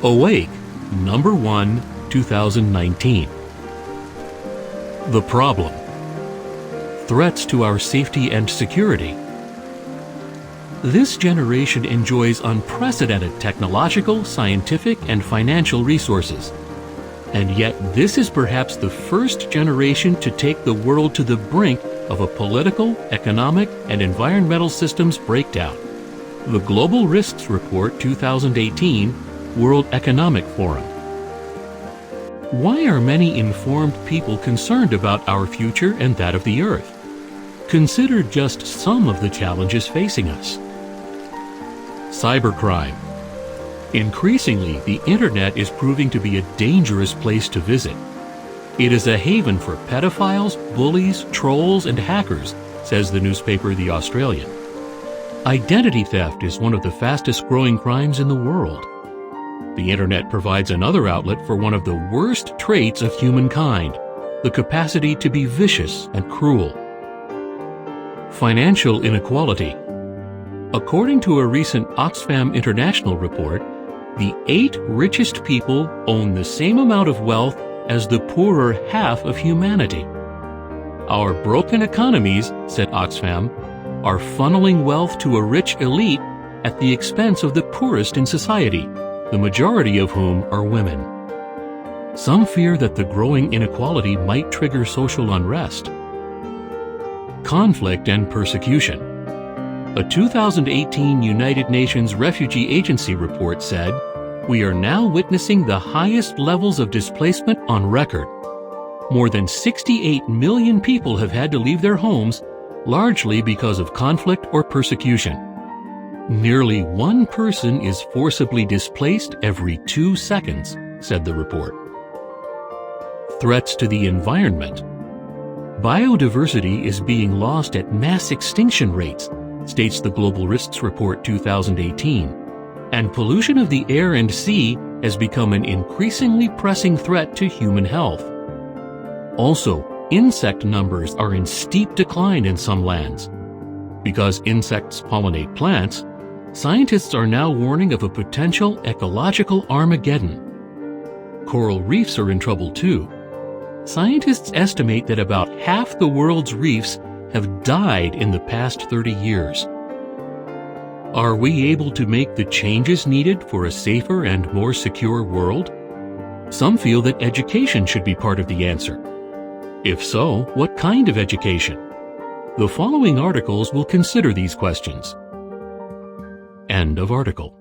Awake, number 1, 2019. The problem. Threats to our safety and security. This generation enjoys unprecedented technological, scientific, and financial resources. And yet this is perhaps the first generation to take the world to the brink of a political, economic, and environmental systems breakdown. The Global Risks Report 2018, World Economic Forum. Why are many informed people concerned about our future and that of the Earth? Consider just some of the challenges facing us. Cybercrime. Increasingly, the Internet is proving to be a dangerous place to visit. It is a haven for pedophiles, bullies, trolls, and hackers, says the newspaper The Australian. Identity theft is one of the fastest-growing crimes in the world. The Internet provides another outlet for one of the worst traits of humankind, the capacity to be vicious and cruel. Financial inequality. According to a recent Oxfam International report, the 8 richest people own the same amount of wealth as the poorer half of humanity. Our broken economies, said Oxfam, are funneling wealth to a rich elite at the expense of the poorest in society, the majority of whom are women. Some fear that the growing inequality might trigger social unrest. Conflict and persecution. A 2018 United Nations Refugee Agency report said, "We are now witnessing the highest levels of displacement on record. More than 68 million people have had to leave their homes, largely because of conflict or persecution. Nearly 1 person is forcibly displaced every 2 seconds, said the report. Threats to the environment. Biodiversity is being lost at mass extinction rates, states the Global Risks Report 2018, and pollution of the air and sea has become an increasingly pressing threat to human health. Also, insect numbers are in steep decline in some lands. Because insects pollinate plants, scientists are now warning of a potential ecological Armageddon. Coral reefs are in trouble too. Scientists estimate that about half the world's reefs have died in the past 30 years. Are we able to make the changes needed for a safer and more secure world? Some feel that education should be part of the answer. If so, what kind of education? The following articles will consider these questions. End of article.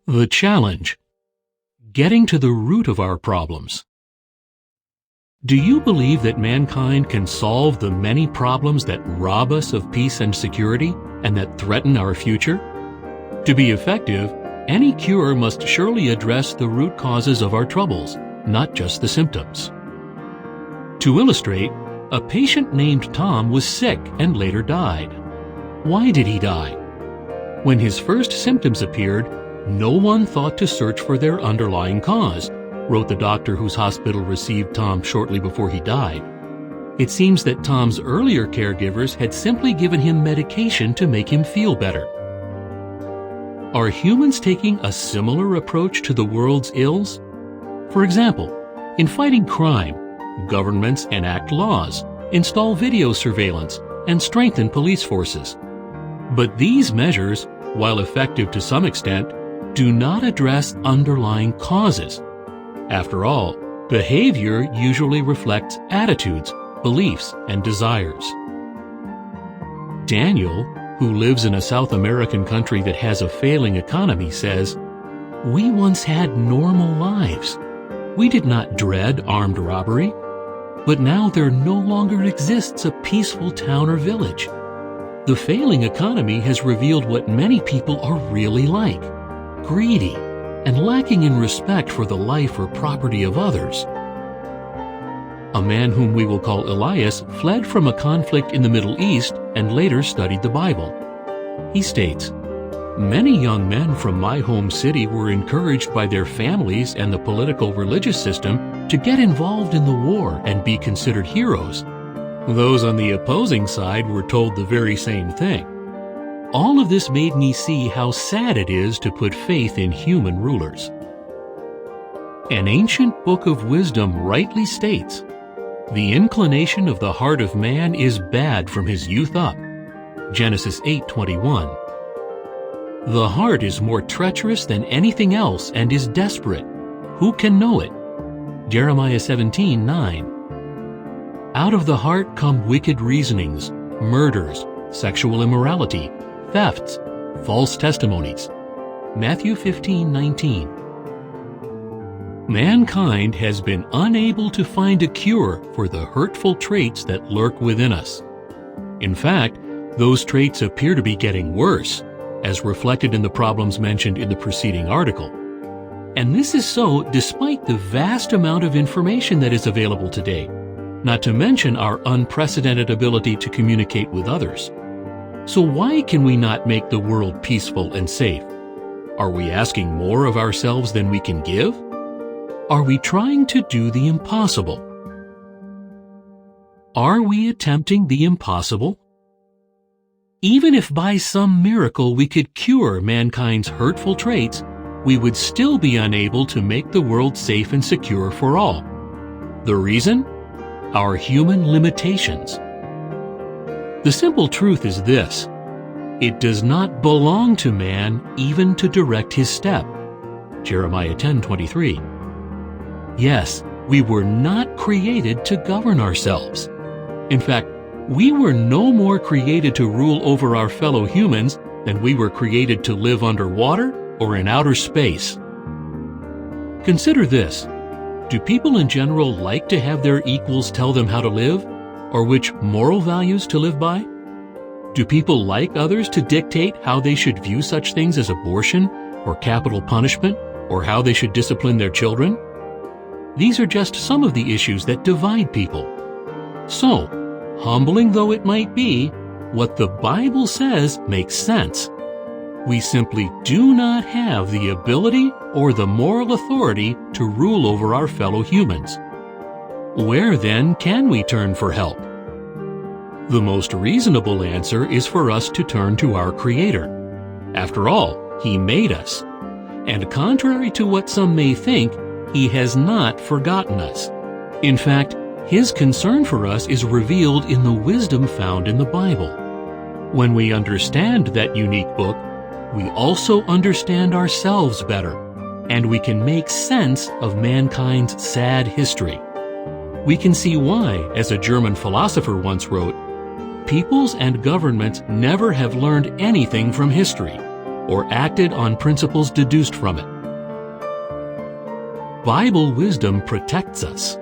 The challenge. Getting to the root of our problems. Do you believe that mankind can solve the many problems that rob us of peace and security and that threaten our future? To be effective, any cure must surely address the root causes of our troubles, not just the symptoms. To illustrate, a patient named Tom was sick and later died. Why did he die? When his first symptoms appeared, no one thought to search for their underlying cause, wrote the doctor whose hospital received Tom shortly before he died. It seems that Tom's earlier caregivers had simply given him medication to make him feel better. Are humans taking a similar approach to the world's ills? For example, in fighting crime, governments enact laws, install video surveillance, and strengthen police forces. But these measures, while effective to some extent, do not address underlying causes. After all, behavior usually reflects attitudes, beliefs, and desires. Daniel, who lives in a South American country that has a failing economy, says, "We once had normal lives. We did not dread armed robbery. But now there no longer exists a peaceful town or village. The failing economy has revealed what many people are really like, greedy and lacking in respect for the life or property of others." A man whom we will call Elias fled from a conflict in the Middle East and later studied the Bible. He states, "Many young men from my home city were encouraged by their families and the political religious system to get involved in the war and be considered heroes. Those on the opposing side were told the very same thing. All of this made me see how sad it is to put faith in human rulers. An ancient book of wisdom rightly states, "The inclination of the heart of man is bad from his youth up." Genesis 8:21. The heart is more treacherous than anything else and is desperate. Who can know it? Jeremiah 17:9. Out of the heart come wicked reasonings, murders, sexual immorality, thefts, false testimonies. Matthew 15:19. Mankind has been unable to find a cure for the hurtful traits that lurk within us. In fact, those traits appear to be getting worse, as reflected in the problems mentioned in the preceding article. And this is so despite the vast amount of information that is available today, not to mention our unprecedented ability to communicate with others. So why can we not make the world peaceful and safe? Are we asking more of ourselves than we can give? Are we trying to do the impossible? Are we attempting the impossible? Even if by some miracle we could cure mankind's hurtful traits, we would still be unable to make the world safe and secure for all. The reason? Our human limitations. The simple truth is this: it does not belong to man even to direct his step. Jeremiah 10:23. Yes, we were not created to govern ourselves. In fact, we were no more created to rule over our fellow humans than we were created to live underwater or in outer space. Consider this. Do people in general like to have their equals tell them how to live, or which moral values to live by? Do people like others to dictate how they should view such things as abortion or capital punishment, or how they should discipline their children? These are just some of the issues that divide people. So, humbling though it might be, what the Bible says makes sense. We simply do not have the ability or the moral authority to rule over our fellow humans. Where then can we turn for help? The most reasonable answer is for us to turn to our Creator. After all, He made us. And contrary to what some may think, He has not forgotten us. In fact, His concern for us is revealed in the wisdom found in the Bible. When we understand that unique book, we also understand ourselves better, and we can make sense of mankind's sad history. We can see why, as a German philosopher once wrote, peoples and governments never have learned anything from history, or acted on principles deduced from it. Bible wisdom protects us.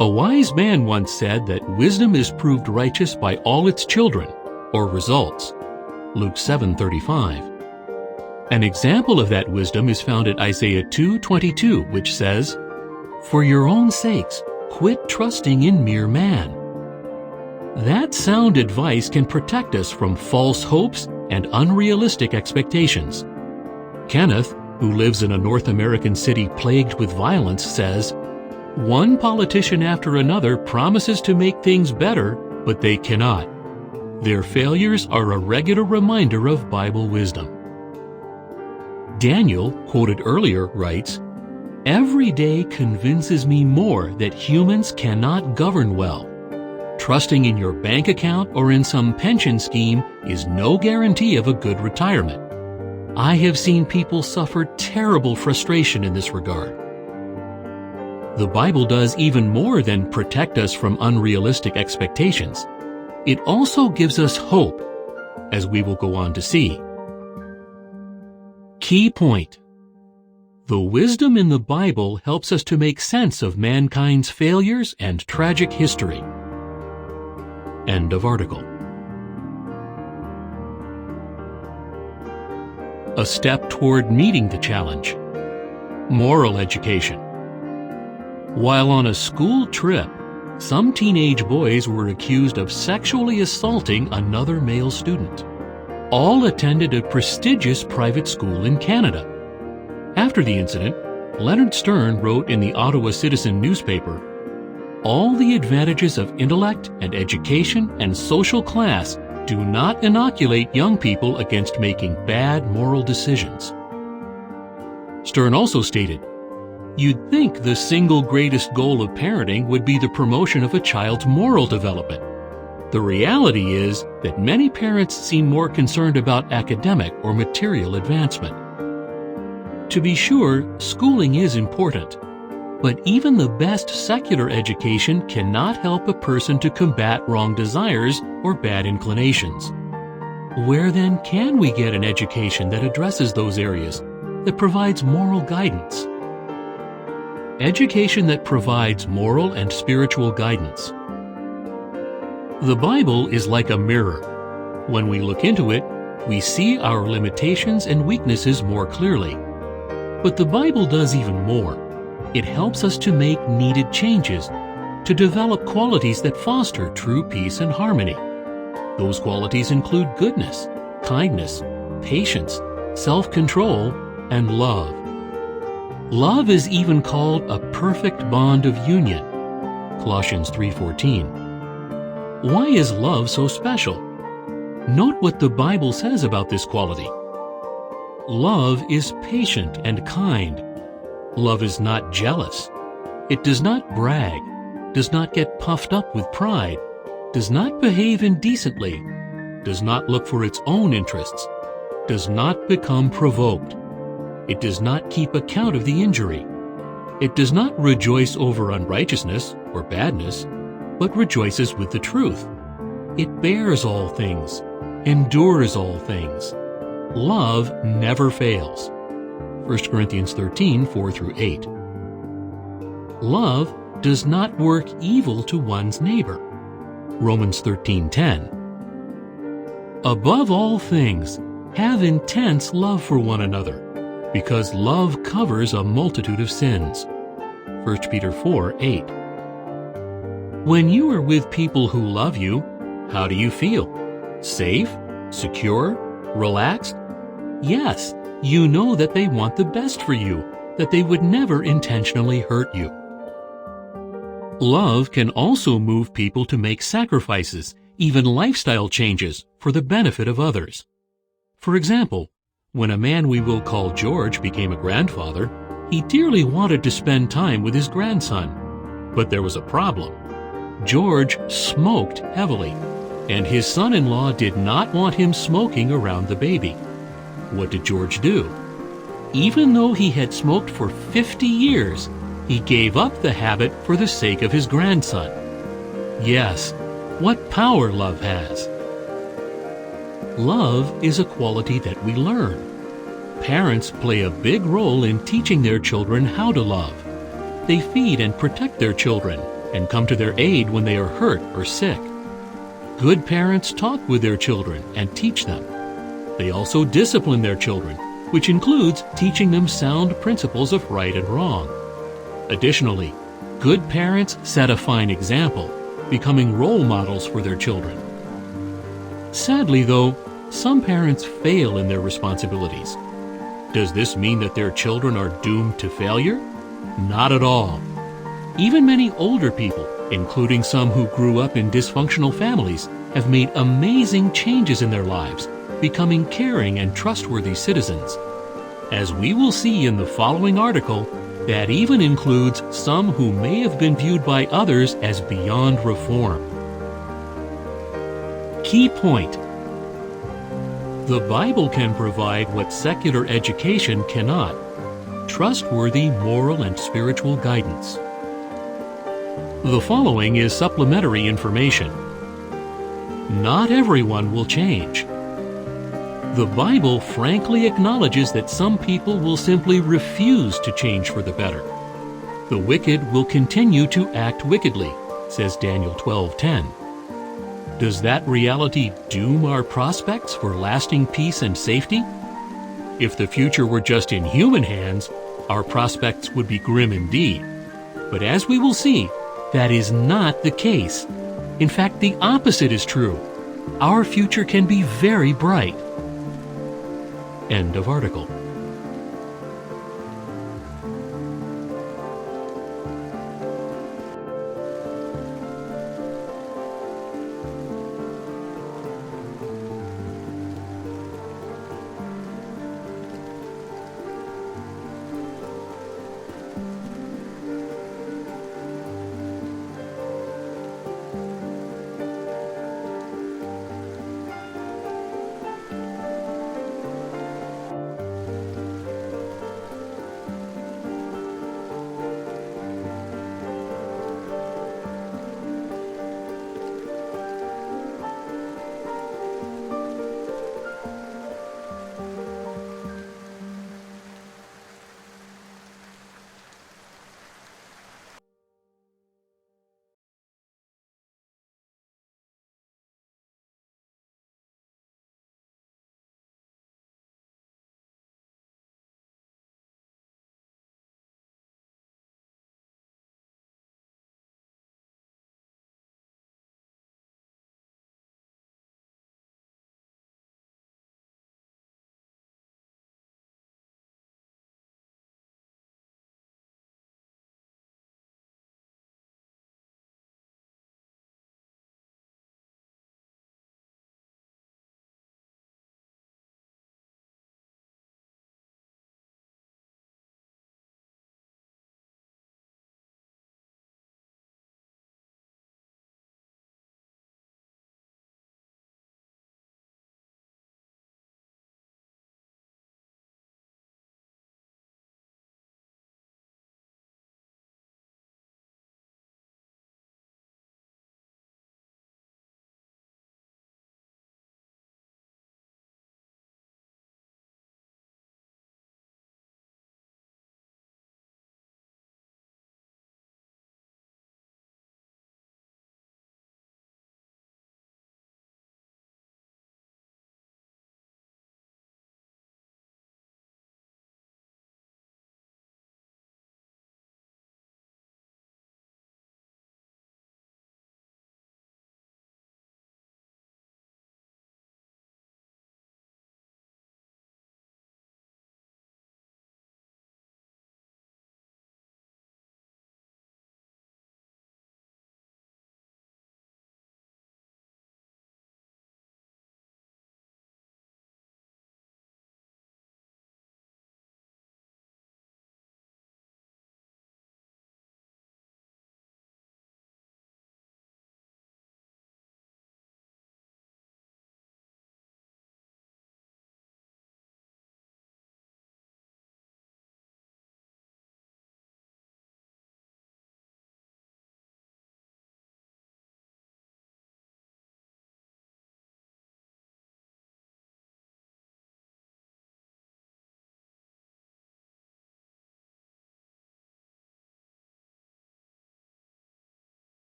A wise man once said that wisdom is proved righteous by all its children, or results. Luke 7:35. An example of that wisdom is found at Isaiah 2:22, which says, "For your own sakes, quit trusting in mere man." That sound advice can protect us from false hopes and unrealistic expectations. Kenneth, who lives in a North American city plagued with violence, says, "One politician after another promises to make things better, but they cannot. Their failures are a regular reminder of Bible wisdom." Daniel, quoted earlier, writes, "Every day convinces me more that humans cannot govern well. Trusting in your bank account or in some pension scheme is no guarantee of a good retirement. I have seen people suffer terrible frustration in this regard." The Bible does even more than protect us from unrealistic expectations. It also gives us hope, as we will go on to see. Key point: the wisdom in the Bible helps us to make sense of mankind's failures and tragic history. End of article. A step toward meeting the challenge. Moral education. While on a school trip, some teenage boys were accused of sexually assaulting another male student. All attended a prestigious private school in Canada. After the incident, Leonard Stern wrote in the Ottawa Citizen newspaper, "All the advantages of intellect and education and social class Do not inoculate young people against making bad moral decisions. Stern also stated, "You'd think the single greatest goal of parenting would be the promotion of a child's moral development. The reality is that many parents seem more concerned about academic or material advancement." To be sure, schooling is important, but even the best secular education cannot help a person to combat wrong desires or bad inclinations. Where then can we get an education that addresses those areas, that provides moral guidance? Education that provides moral and spiritual guidance. The Bible is like a mirror. When we look into it, we see our limitations and weaknesses more clearly. But the Bible does even more. It helps us to make needed changes, to develop qualities that foster true peace and harmony. Those qualities include goodness, kindness, patience, self-control, and love. Love is even called a perfect bond of union. Colossians 3:14. Why is love so special? Note what the Bible says about this quality. Love is patient and kind. Love is not jealous. It does not brag, does not get puffed up with pride, does not behave indecently, does not look for its own interests, does not become provoked. It does not keep account of the injury. It does not rejoice over unrighteousness or badness, but rejoices with the truth. It bears all things, endures all things. Love never fails. 1 Corinthians 13:4-8. Love does not work evil to one's neighbor. Romans 13:10. Above all things, have intense love for one another, because love covers a multitude of sins. 1 Peter 4:8. When you are with people who love you, how do you feel? Safe? Secure? Relaxed? Yes, you know that they want the best for you, that they would never intentionally hurt you. Love can also move people to make sacrifices, even lifestyle changes, for the benefit of others. For example, when a man we will call George became a grandfather, he dearly wanted to spend time with his grandson. But there was a problem. George smoked heavily, and his son-in-law did not want him smoking around the baby. What did George do? Even though he had smoked for 50 years, he gave up the habit for the sake of his grandson. Yes, what power love has! Love is a quality that we learn. Parents play a big role in teaching their children how to love. They feed and protect their children and come to their aid when they are hurt or sick. Good parents talk with their children and teach them. They also discipline their children, which includes teaching them sound principles of right and wrong. Additionally, good parents set a fine example, becoming role models for their children. Sadly, though, some parents fail in their responsibilities. Does this mean that their children are doomed to failure? Not at all. Even many older people, including some who grew up in dysfunctional families, have made amazing changes in their lives, becoming caring and trustworthy citizens. As we will see in the following article, that even includes some who may have been viewed by others as beyond reform. Key point: the Bible can provide what secular education cannot: trustworthy moral and spiritual guidance. The following is supplementary information. Not everyone will change. The Bible frankly acknowledges that some people will simply refuse to change for the better. The wicked will continue to act wickedly, says Daniel 12:10. Does that reality doom our prospects for lasting peace and safety? If the future were just in human hands, our prospects would be grim indeed. But as we will see, that is not the case. In fact, the opposite is true. Our future can be very bright. End of article.